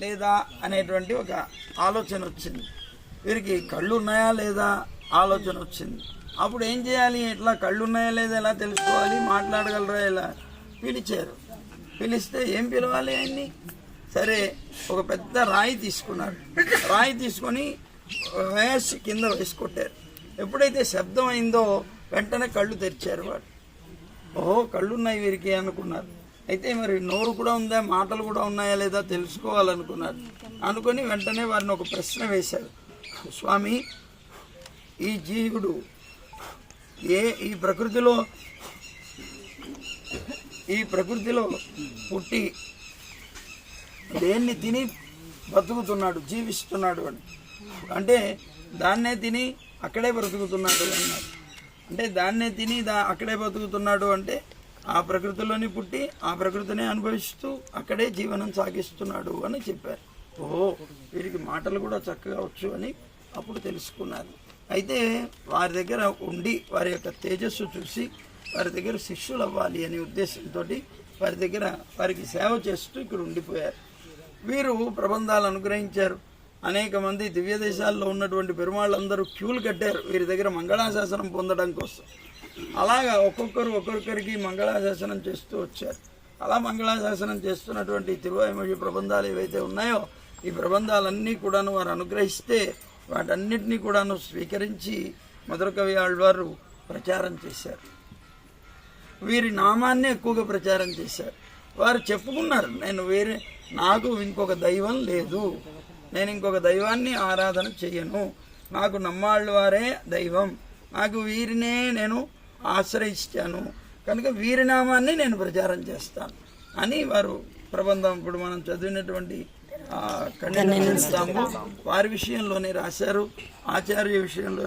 లేదా అనేటువంటి ఒక ఆలోచన వచ్చింది. వీరికి కళ్ళు ఉన్నాయా లేదా ఆలోచన వచ్చింది. అప్పుడు ఏం చేయాలి, ఎట్లా కళ్ళు ఉన్నాయా లేదా ఎలా తెలుసుకోవాలి, మాట్లాడగలరా ఎలా? పిలిచారు. పిలిస్తే ఏం పిలవాలి ఆయన్ని? సరే ఒక పెద్ద రాయి తీసుకున్నారు. రాయి తీసుకొని వేసి కింద వేసి కొట్టారు. ఎప్పుడైతే శబ్దం అయిందో వెంటనే కళ్ళు తెరిచారు. వాడు ఓహో కళ్ళున్నాయి వీరికి అనుకున్నారు. అయితే మరి నోరు కూడా ఉందా, మాటలు కూడా ఉన్నాయా లేదా తెలుసుకోవాలనుకున్నారు. అనుకొని వెంటనే వారిని ఒక ప్రశ్న వేశారు. స్వామి, ఈ జీవుడు ఈ ప్రకృతిలో పుట్టి దేన్ని తిని బతుకుతున్నాడు, జీవిస్తున్నాడు అని అంటే దాన్నే తిని అక్కడే బ్రతుకుతున్నాడు అన్నారు. అంటే దాన్నే తిని అక్కడే బతుకుతున్నాడు అంటే ఆ ప్రకృతిలోని పుట్టి ఆ ప్రకృతిని అనుభవిస్తూ అక్కడే జీవనం సాగిస్తున్నాడు అని చెప్పారు. ఓహో వీరికి మాటలు కూడా చక్కగా వచ్చు అని అప్పుడు తెలుసుకున్నారు. అయితే వారి దగ్గర ఉండి వారి యొక్క తేజస్సు చూసి వారి దగ్గర శిష్యులు అవ్వాలి అనే ఉద్దేశంతో వారికి సేవ చేస్తూ ఇక్కడ ఉండిపోయారు. వీరు ప్రబంధాలు అనుగ్రహించారు. అనేక మంది దివ్య దేశాల్లో ఉన్నటువంటి పెరుమాళ్ళందరూ క్యూలు కట్టారు వీరి దగ్గర మంగళాశాసనం పొందడం కోసం. అలాగా ఒక్కొక్కరికి మంగళాశాసనం చేస్తూ వచ్చారు. అలా మంగళాశాసనం చేస్తున్నటువంటి తిరువాయిమొഴി ప్రబంధాలు ఏవైతే ఉన్నాయో ఈ ప్రబంధాలన్నీ కూడాను వారు అనుగ్రహిస్తే వాటన్నిటినీ కూడాను స్వీకరించి మధుర కవి ఆళ్వారు ప్రచారం చేశారు. వీరి నామాన్ని ఎక్కువగా ప్రచారం చేశారు. వారు చెప్పుకున్నారు, నాకు ఇంకొక దైవం లేదు, నేను ఇంకొక దైవాన్ని ఆరాధన చెయ్యను, నాకు నమ్మాళ్ళ వారే దైవం, నాకు వీరినే నేను ఆశ్రయిస్తాను కనుక వీరి నామాన్ని నేను ప్రచారం చేస్తాను అని వారు ప్రబంధం ఇప్పుడు మనం చదివినటువంటి ఖండిత వారి విషయంలోనే రాశారు. ఆచార్య విషయంలో